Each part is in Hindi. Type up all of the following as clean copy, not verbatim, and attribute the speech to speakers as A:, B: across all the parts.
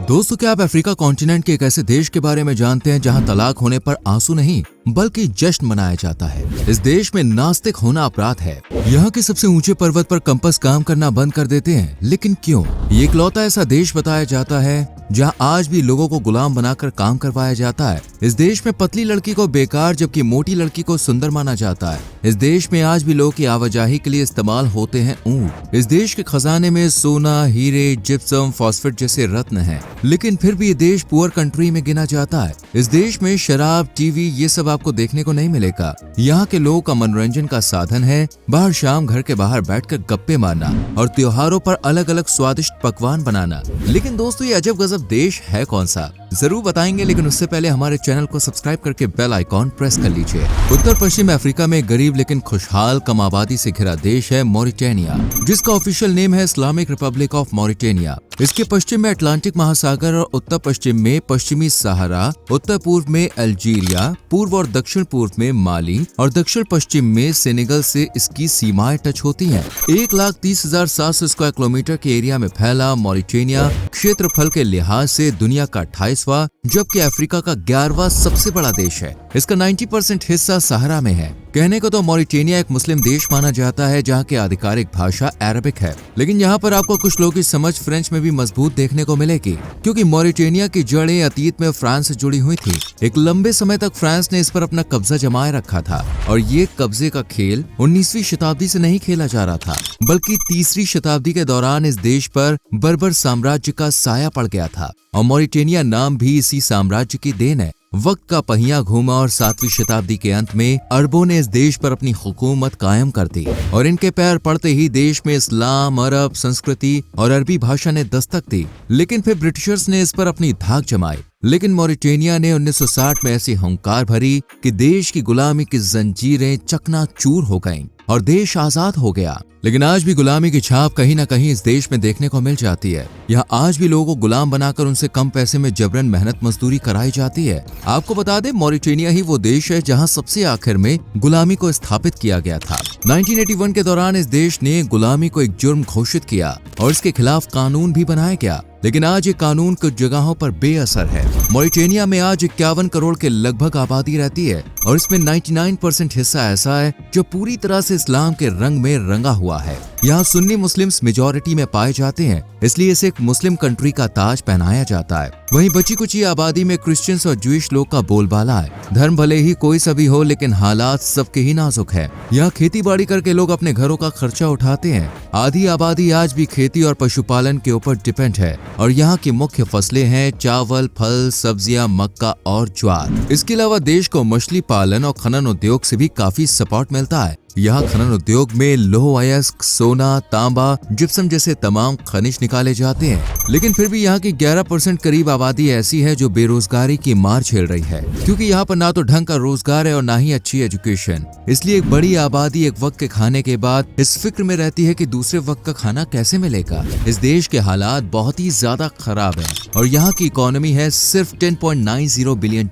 A: दोस्तों, क्या आप अफ्रीका कॉन्टिनेंट के एक ऐसे देश के बारे में जानते हैं जहां तलाक होने पर आंसू नहीं बल्कि जश्न मनाया जाता है। इस देश में नास्तिक होना अपराध है। यहाँ के सबसे ऊंचे पर्वत पर कंपास काम करना बंद कर देते हैं, लेकिन क्यों? ये इकलौता ऐसा देश बताया जाता है जहाँ आज भी लोगों को गुलाम बनाकर काम करवाया जाता है। इस देश में पतली लड़की को बेकार जबकि मोटी लड़की को सुंदर माना जाता है। इस देश में आज भी लोगों की आवाजाही के लिए इस्तेमाल होते हैं ऊंट। इस देश के खजाने में सोना, हीरे, जिप्सम, फॉस्फेट जैसे रत्न हैं, लेकिन फिर भी ये देश पुअर कंट्री में गिना जाता है। इस देश में शराब, टीवी ये सब आपको देखने को नहीं मिलेगा। यहाँ के लोगों का मनोरंजन का साधन है बाहर शाम घर के बाहर बैठकर गप्पे मारना और त्योहारों पर अलग अलग स्वादिष्ट पकवान बनाना। लेकिन दोस्तों, ये अजब गजब देश है कौन सा, जरूर बताएंगे, लेकिन उससे पहले हमारे चैनल को सब्सक्राइब करके बेल आइकॉन प्रेस कर लीजिए। उत्तर पश्चिम अफ्रीका में गरीब लेकिन खुशहाल कम आबादी से घिरा देश है मॉरिटेनिया, जिसका ऑफिशियल नेम है इस्लामिक रिपब्लिक ऑफ मॉरिटेनिया। इसके पश्चिम में अटलांटिक महासागर और उत्तर पश्चिम में पश्चिमी सहारा, उत्तर पूर्व में अल्जीरिया, पूर्व और दक्षिण पूर्व में माली और दक्षिण पश्चिम में सेनेगल से इसकी सीमाएं टच होती हैं। 1,30,700 स्क्वायर किलोमीटर के एरिया में फैला मॉरिटेनिया क्षेत्रफल के लिहाज से दुनिया का 28वां जबकि अफ्रीका का 11वां सबसे बड़ा देश है। इसका 90% हिस्सा सहारा में है। कहने को तो मॉरिटेनिया एक मुस्लिम देश माना जाता है जहाँ की आधिकारिक भाषा अरबिक है, लेकिन यहाँ पर आपको कुछ लोगों की समझ फ्रेंच में भी मजबूत देखने को मिलेगी, क्योंकि मॉरिटेनिया की जड़ें अतीत में फ्रांस से जुड़ी हुई थी। एक लंबे समय तक फ्रांस ने इस पर अपना कब्जा जमाए रखा था और ये कब्जे का खेल 19वीं शताब्दी से नहीं खेला जा रहा था, बल्कि 3री शताब्दी के दौरान इस देश पर बर्बर साम्राज्य का साया पड़ गया था और मॉरिटेनिया नाम भी इसी साम्राज्य की देन है। वक्त का पहिया घूमा और 7वीं शताब्दी के अंत में अरबों ने इस देश पर अपनी हुकूमत कायम कर दी और इनके पैर पड़ते ही देश में इस्लाम, अरब संस्कृति और अरबी भाषा ने दस्तक दी। लेकिन फिर ब्रिटिशर्स ने इस पर अपनी धाक जमाई। लेकिन मॉरिटेनिया ने 1960 में ऐसी हुंकार भरी कि देश की गुलामी की जंजीरें चकनाचूर हो गईं और देश आजाद हो गया। लेकिन आज भी गुलामी की छाप कहीं न कहीं इस देश में देखने को मिल जाती है। यहाँ आज भी लोगों को गुलाम बनाकर उनसे कम पैसे में जबरन मेहनत मजदूरी कराई जाती है। आपको बता दें, मॉरिटेनिया ही वो देश है जहाँ सबसे आखिर में गुलामी को स्थापित किया गया था। 1981 के दौरान इस देश ने गुलामी को एक जुर्म घोषित किया और इसके खिलाफ कानून भी बनाया गया, लेकिन आज ये कानून कुछ जगहों पर बेअसर है। मॉरिटेनिया में आज 51 करोड़ के लगभग आबादी रहती है और इसमें 99% हिस्सा ऐसा है जो पूरी तरह से इस्लाम के रंग में रंगा हुआ है। यहाँ सुन्नी मुस्लिम्स मेजॉरिटी में पाए जाते हैं, इसलिए इसे एक मुस्लिम कंट्री का ताज पहनाया जाता है। वहीं बची कुची आबादी में क्रिश्चियंस और ज्यूइश लोग का बोलबाला है। धर्म भले ही कोई सा भी हो, लेकिन हालात सबके ही नाजुक है। यहाँ खेती बाड़ी करके लोग अपने घरों का खर्चा उठाते हैं। आधी आबादी आज भी खेती और पशुपालन के ऊपर डिपेंड है और यहाँ की मुख्य फसलें हैं चावल, फल, सब्जियां, मक्का और ज्वार। इसके अलावा देश को मछली पालन और खनन उद्योग से भी काफी सपोर्ट मिलता है। यहाँ खनन उद्योग में लौह अयस्क, सोना, तांबा, जिप्सम जैसे तमाम खनिज निकाले जाते हैं। लेकिन फिर भी यहाँ की 11% करीब आबादी ऐसी है जो बेरोजगारी की मार झेल रही है, क्योंकि यहाँ पर ना तो ढंग का रोजगार है और ना ही अच्छी एजुकेशन। इसलिए एक बड़ी आबादी एक वक्त के खाने के बाद इस फिक्र में रहती है कि दूसरे वक्त का खाना कैसे मिलेगा। इस देश के हालात बहुत ही ज्यादा खराब है और यहाँ की इकोनॉमी है सिर्फ $10.90 बिलियन,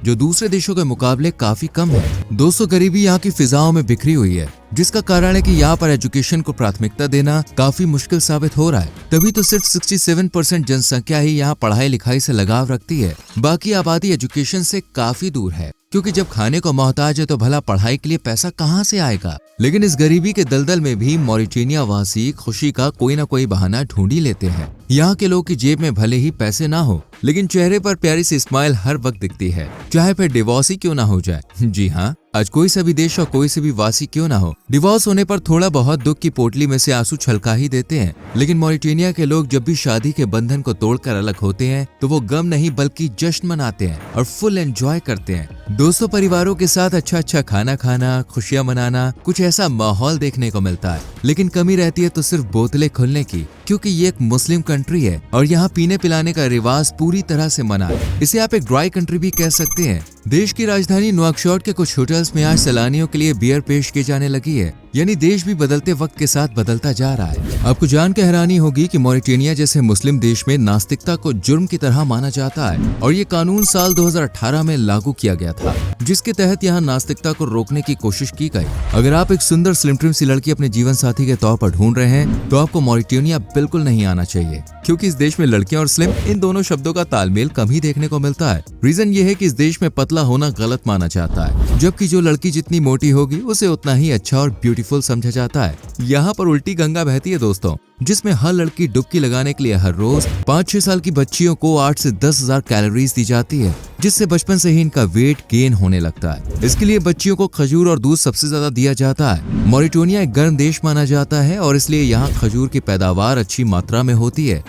A: जो दूसरे देशों के मुकाबले काफी कम है। दोस्तों, गरीबी यहाँ की फिजाओं में बिखरी हुई है, जिसका कारण है कि यहाँ पर एजुकेशन को प्राथमिकता देना काफी मुश्किल साबित हो रहा है। तभी तो सिर्फ 67% जनसंख्या ही यहाँ पढ़ाई लिखाई से लगाव रखती है। बाकी आबादी एजुकेशन से काफी दूर है, क्योंकि जब खाने को मोहताज है तो भला पढ़ाई के लिए पैसा कहाँ से आएगा। लेकिन इस गरीबी के दलदल में भी मॉरिटेनिया वासी खुशी का कोई ना कोई बहाना ढूंढ ही लेते हैं। यहाँ के लोग की जेब में भले ही पैसे ना हो, लेकिन चेहरे पर प्यारी सी स्माइल हर वक्त दिखती है, चाहे फिर डिवोर्स ही क्यों ना हो जाए। जी हाँ, आज कोई सा भी देश और कोई से भी वासी क्यों ना हो, डिवोर्स होने पर थोड़ा बहुत दुख की पोटली में से आंसू छलका ही देते हैं। लेकिन मॉरिटेनिया के लोग जब भी शादी के बंधन को तोड़कर अलग होते हैं तो वो गम नहीं बल्कि जश्न मनाते हैं और फुल एंजॉय करते हैं। दोस्तों, परिवारों के साथ अच्छा खाना खाना, खुशियां मनाना, कुछ ऐसा माहौल देखने को मिलता है। लेकिन कमी रहती है तो सिर्फ बोतलें खुलने की, क्योंकि ये एक मुस्लिम कंट्री है और यहाँ पीने पिलाने का रिवाज पूरी तरह से मना है। इसे आप एक ड्राई कंट्री भी कह सकते हैं। देश की राजधानी नुआकशॉट के कुछ होटल्स में आज सैलानियों के लिए बियर पेश की जाने लगी है। यानी देश भी बदलते वक्त के साथ बदलता जा रहा है। आपको जान के हैरानी होगी कि मॉरिटेनिया जैसे मुस्लिम देश में नास्तिकता को जुर्म की तरह माना जाता है और ये कानून साल 2018 में लागू किया गया था, जिसके तहत यहाँ नास्तिकता को रोकने की कोशिश की गई। अगर आप एक सुंदर स्लिम ट्रिम सी लड़की अपने जीवन साथी के तौर पर ढूंढ रहे हैं तो आपको मॉरिटेनिया बिल्कुल नहीं आना चाहिए, क्योंकि इस देश में लड़कियां और स्लिम इन दोनों शब्दों का तालमेल कम ही देखने को मिलता है। रीजन ये है कि इस देश में पतला होना गलत माना जाता है, जबकि जो लड़की जितनी मोटी होगी उसे उतना ही अच्छा और ब्यूटीफुल समझा जाता है। यहाँ पर उल्टी गंगा बहती है दोस्तों, जिसमें हर लड़की डुबकी लगाने के लिए हर रोज 5-6 साल की बच्चियों को 8 से 10,000 कैलोरीज दी जाती है, जिससे बचपन से ही इनका वेट गेन होने लगता है। इसके लिए बच्चियों को खजूर और दूध सबसे ज्यादा दिया जाता है। मॉरिटेनिया एक गर्म देश माना जाता है और इसलिए यहाँ खजूर की पैदावार अच्छी मात्रा में होती है।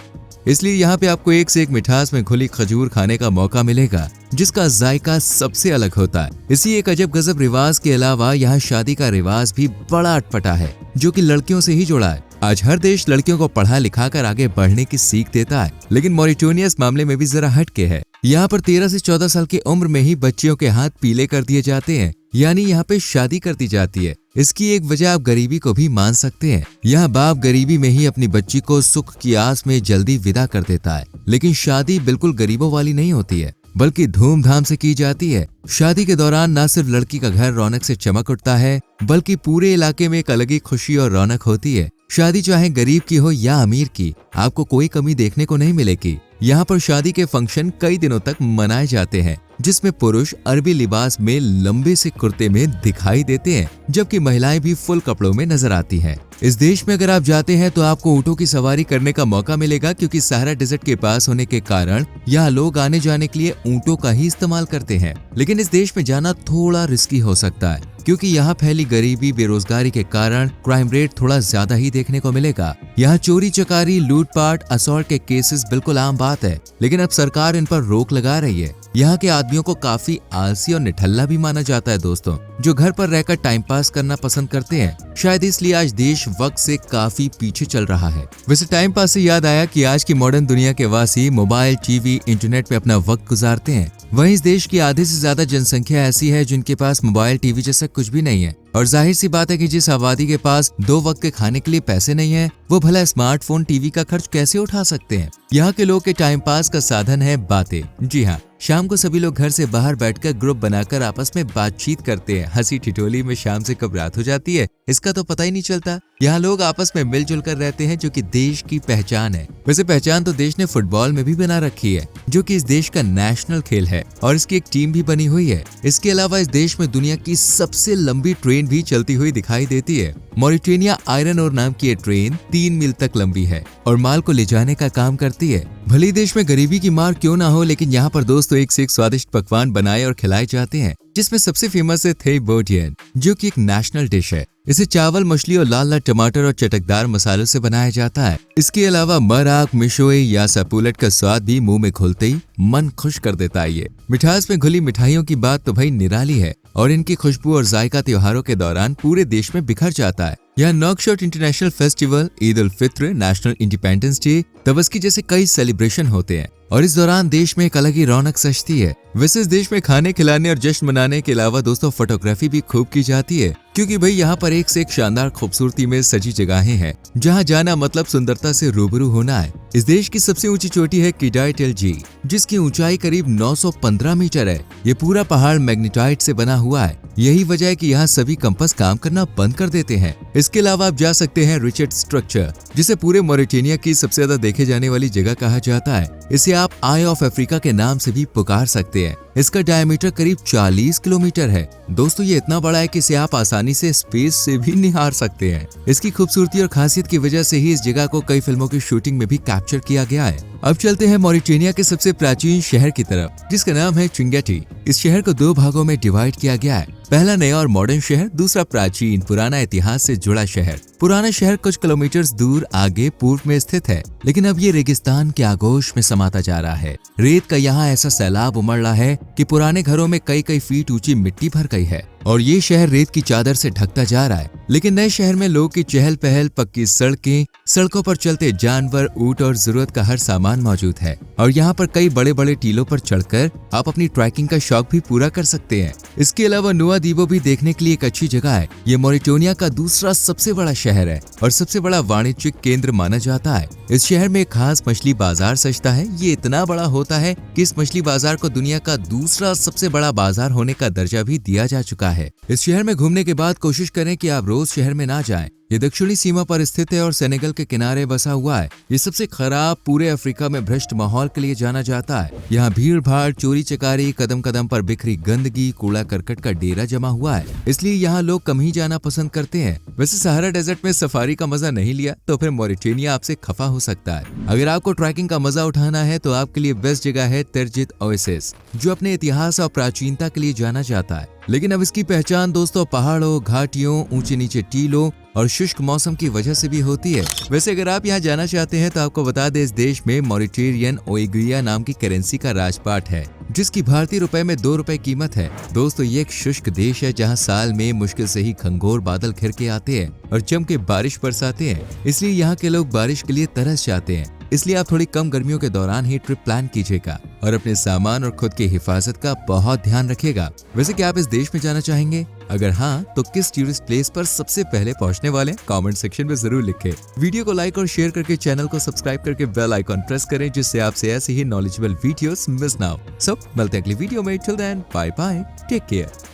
A: इसलिए यहाँ पे आपको एक से एक मिठास में घुली खजूर खाने का मौका मिलेगा, जिसका जायका सबसे अलग होता है। इसी एक अजब गजब रिवाज के अलावा यहाँ शादी का रिवाज भी बड़ा अटपटा है, जो कि लड़कियों से ही जुड़ा है। आज हर देश लड़कियों को पढ़ा लिखा कर आगे बढ़ने की सीख देता है, लेकिन मॉरिटेनिया इस मामले में भी जरा हटके है। यहाँ पर 13 से 14 साल की उम्र में ही बच्चियों के हाथ पीले कर दिए जाते हैं, यानी यहाँ पे शादी कर दी जाती है। इसकी एक वजह आप गरीबी को भी मान सकते हैं। यहाँ बाप गरीबी में ही अपनी बच्ची को सुख की आस में जल्दी विदा कर देता है, लेकिन शादी बिल्कुल गरीबों वाली नहीं होती है, बल्कि धूमधाम से की जाती है। शादी के दौरान न सिर्फ लड़की का घर रौनक से चमक उठता है, बल्कि पूरे इलाके में एक अलग ही खुशी और रौनक होती है। शादी चाहे गरीब की हो या अमीर की, आपको कोई कमी देखने को नहीं मिलेगी। यहाँ पर शादी के फंक्शन कई दिनों तक मनाए जाते हैं, जिसमें पुरुष अरबी लिबास में लंबे से कुर्ते में दिखाई देते हैं, जबकि महिलाएं भी फुल कपड़ों में नजर आती हैं। इस देश में अगर आप जाते हैं तो आपको ऊँटों की सवारी करने का मौका मिलेगा, क्योंकि सहारा डेजर्ट के पास होने के कारण यहाँ लोग आने जाने के लिए ऊँटों का ही इस्तेमाल करते हैं। लेकिन इस देश में जाना थोड़ा रिस्की हो सकता है, क्योंकि यहाँ फैली गरीबी बेरोजगारी के कारण क्राइम रेट थोड़ा ज्यादा ही देखने को मिलेगा। यहाँ चोरी चकारी लूटपाट असॉल्ट के केसेस बिल्कुल आम बात है, लेकिन अब सरकार इन पर रोक लगा रही है। यहाँ के आदमियों को काफी आलसी और निठल्ला भी माना जाता है दोस्तों, जो घर पर रहकर टाइम पास करना पसंद करते हैं। शायद इसलिए आज देश वक्त से काफी पीछे चल रहा है। वैसे टाइम पास से याद आया कि आज की मॉडर्न दुनिया के वासी मोबाइल टीवी इंटरनेट पे अपना वक्त गुजारते हैं। वहीं इस देश की आधे से ज्यादा जनसंख्या ऐसी है जिनके पास मोबाइल टीवी जैसा कुछ भी नहीं है, और जाहिर सी बात है कि जिस आबादी के पास 2 वक्त के खाने के लिए पैसे नहीं है, वो भला स्मार्टफोन टीवी का खर्च कैसे उठा सकते हैं। यहाँ के लोग के टाइम पास का साधन है बातें। जी हाँ, शाम को सभी लोग घर से बाहर बैठकर ग्रुप बनाकर आपस में बातचीत करते हैं। हंसी ठिठोली में शाम से कब रात हो जाती है इसका तो पता ही नहीं चलता। यहाँ लोग आपस में मिलजुल कर रहते हैं, जो कि देश की पहचान है। वैसे पहचान तो देश ने फुटबॉल में भी बना रखी है, जो कि इस देश का नेशनल खेल है, और इसकी एक टीम भी बनी हुई है। इसके अलावा इस देश में दुनिया की सबसे लंबी ट्रेन भी चलती हुई दिखाई देती है। मॉरिटेनिया आयरन ओर नाम की ये ट्रेन 3 मील तक लंबी है और माल को ले जाने का काम करती है। भले देश में गरीबी की मार क्यों ना हो, लेकिन यहाँ पर दोस्तों एक से एक स्वादिष्ट पकवान बनाए और खिलाए जाते हैं, जिसमें सबसे फेमस है थे बोटियन, जो कि एक नेशनल डिश है। इसे चावल, मछली और लाल लाल टमाटर और चटकदार मसालों से बनाया जाता है। इसके अलावा मराक, मिशोई या सपुलट का स्वाद भी मुंह में घुलते ही मन खुश कर देता है। ये मिठास में घुली मिठाइयों की बात तो भाई निराली है, और इनकी खुशबू और जायका त्योहारों के दौरान पूरे देश में बिखर जाता है। यहाँ नौकशॉट international festival, Eid ul Fitr, national independence day, तबस्की जैसे कई सेलिब्रेशन होते हैं, और इस दौरान देश में एक अलग ही रौनक सजती है। वैसे इस देश में खाने खिलाने और जश्न मनाने के अलावा दोस्तों फोटोग्राफी भी खूब की जाती है, क्योंकि भाई यहाँ पर एक से एक शानदार खूबसूरती में सजी जगहें हैं, जहाँ जाना मतलब सुंदरता से रूबरू होना है। इस देश की सबसे ऊंची चोटी है किडाई-टेल जी, जिसकी ऊंचाई करीब 915 मीटर है। ये पूरा पहाड़ मैग्नेटाइट से बना हुआ है। यही वजह है कि यहाँ सभी कंपास काम करना बंद कर देते हैं। इसके अलावा आप जा सकते हैं रिचर्ड स्ट्रक्चर, जिसे पूरे मॉरिटेनिया की सबसे ज्यादा देखे जाने वाली जगह कहा जाता है। इसे आप आई ऑफ अफ्रीका के नाम से भी पुकार सकते हैं। इसका डायमीटर करीब 40 किलोमीटर है। दोस्तों ये इतना बड़ा है कि इसे आप आसानी से स्पेस से भी निहार सकते हैं। इसकी खूबसूरती और खासियत की वजह से ही इस जगह को कई फिल्मों की शूटिंग में भी कैप्चर किया गया है। अब चलते हैं मॉरिटेनिया के सबसे प्राचीन शहर की तरफ, जिसका नाम है चिंगेटी। इस शहर को 2 भागों में डिवाइड किया गया है। पहला नया और मॉडर्न शहर, दूसरा प्राचीन पुराना इतिहास से जुड़ा शहर। पुराना शहर कुछ किलोमीटर दूर आगे पूर्व में स्थित है, लेकिन अब ये रेगिस्तान के आगोश में समाता जा रहा है। रेत का यहाँ ऐसा सैलाब उमड़ रहा है कि पुराने घरों में कई कई फीट ऊंची मिट्टी भर गई है। और ये शहर रेत की चादर से ढकता जा रहा है। लेकिन नए शहर में लोगों की चहल पहल, पक्की सड़कें, सड़कों पर चलते जानवर, ऊंट और जरूरत का हर सामान मौजूद है। और यहाँ पर कई बड़े बड़े टीलों पर चढ़कर आप अपनी ट्रैकिंग का शौक भी पूरा कर सकते हैं। इसके अलावा नुआ दीबो भी देखने के लिए एक अच्छी जगह है। ये मॉरिटानिया का दूसरा सबसे बड़ा शहर है और सबसे बड़ा वाणिज्यिक केंद्र माना जाता है। इस शहर में एक खास मछली बाजार सजता है। ये इतना बड़ा होता है कि इस मछली बाजार को दुनिया का दूसरा सबसे बड़ा बाजार होने का दर्जा भी दिया जा चुका है। इस शहर में घूमने के बाद कोशिश करें कि आप रोज शहर में ना जाएं। ये दक्षिणी सीमा पर स्थित है और सेनेगल के किनारे बसा हुआ है। ये सबसे खराब पूरे अफ्रीका में भ्रष्ट माहौल के लिए जाना जाता है। यहाँ भीड़ भाड़, चोरी चकारी, कदम कदम पर बिखरी गंदगी, कूड़ा करकट का डेरा जमा हुआ है। इसलिए यहाँ लोग कम ही जाना पसंद करते हैं। वैसे सहारा डेजर्ट में सफारी का मजा नहीं लिया तो फिर मॉरिटानिया आपसे खफा हो सकता है। अगर आपको ट्रैकिंग का मजा उठाना है तो आपके लिए बेस्ट जगह है तिरजित ओएसिस, जो अपने इतिहास और प्राचीनता के लिए जाना जाता है। लेकिन अब इसकी पहचान दोस्तों पहाड़ों, घाटियों, ऊंचे नीचे टीलों और शुष्क मौसम की वजह से भी होती है। वैसे अगर आप यहाँ जाना चाहते हैं तो आपको बता दें, इस देश में मॉरिटेरियन ओएग्रिया नाम की करेंसी का राजपाट है, जिसकी भारतीय रुपए में 2 रुपए कीमत है। दोस्तों ये एक शुष्क देश है जहाँ साल में मुश्किल से ही घंघोर बादल घिर के आते हैं और जम के बारिश बरसाते हैं। इसलिए यहाँ के लोग बारिश के लिए तरस जाते हैं। इसलिए आप थोड़ी कम गर्मियों के दौरान ही ट्रिप प्लान कीजिएगा और अपने सामान और खुद की हिफाजत का बहुत ध्यान रखिएगा। वैसे क्या आप इस देश में जाना चाहेंगे? अगर हाँ तो किस टूरिस्ट प्लेस पर सबसे पहले पहुंचने वाले? कमेंट सेक्शन में जरूर लिखें। वीडियो को लाइक और शेयर करके चैनल को सब्सक्राइब करके बेल आइकॉन प्रेस करें, जिससे आपसे ऐसे ही नॉलेजेबल वीडियोस मिस ना हो। मिलते हैं अगली वीडियो में। Till then bye bye, take care.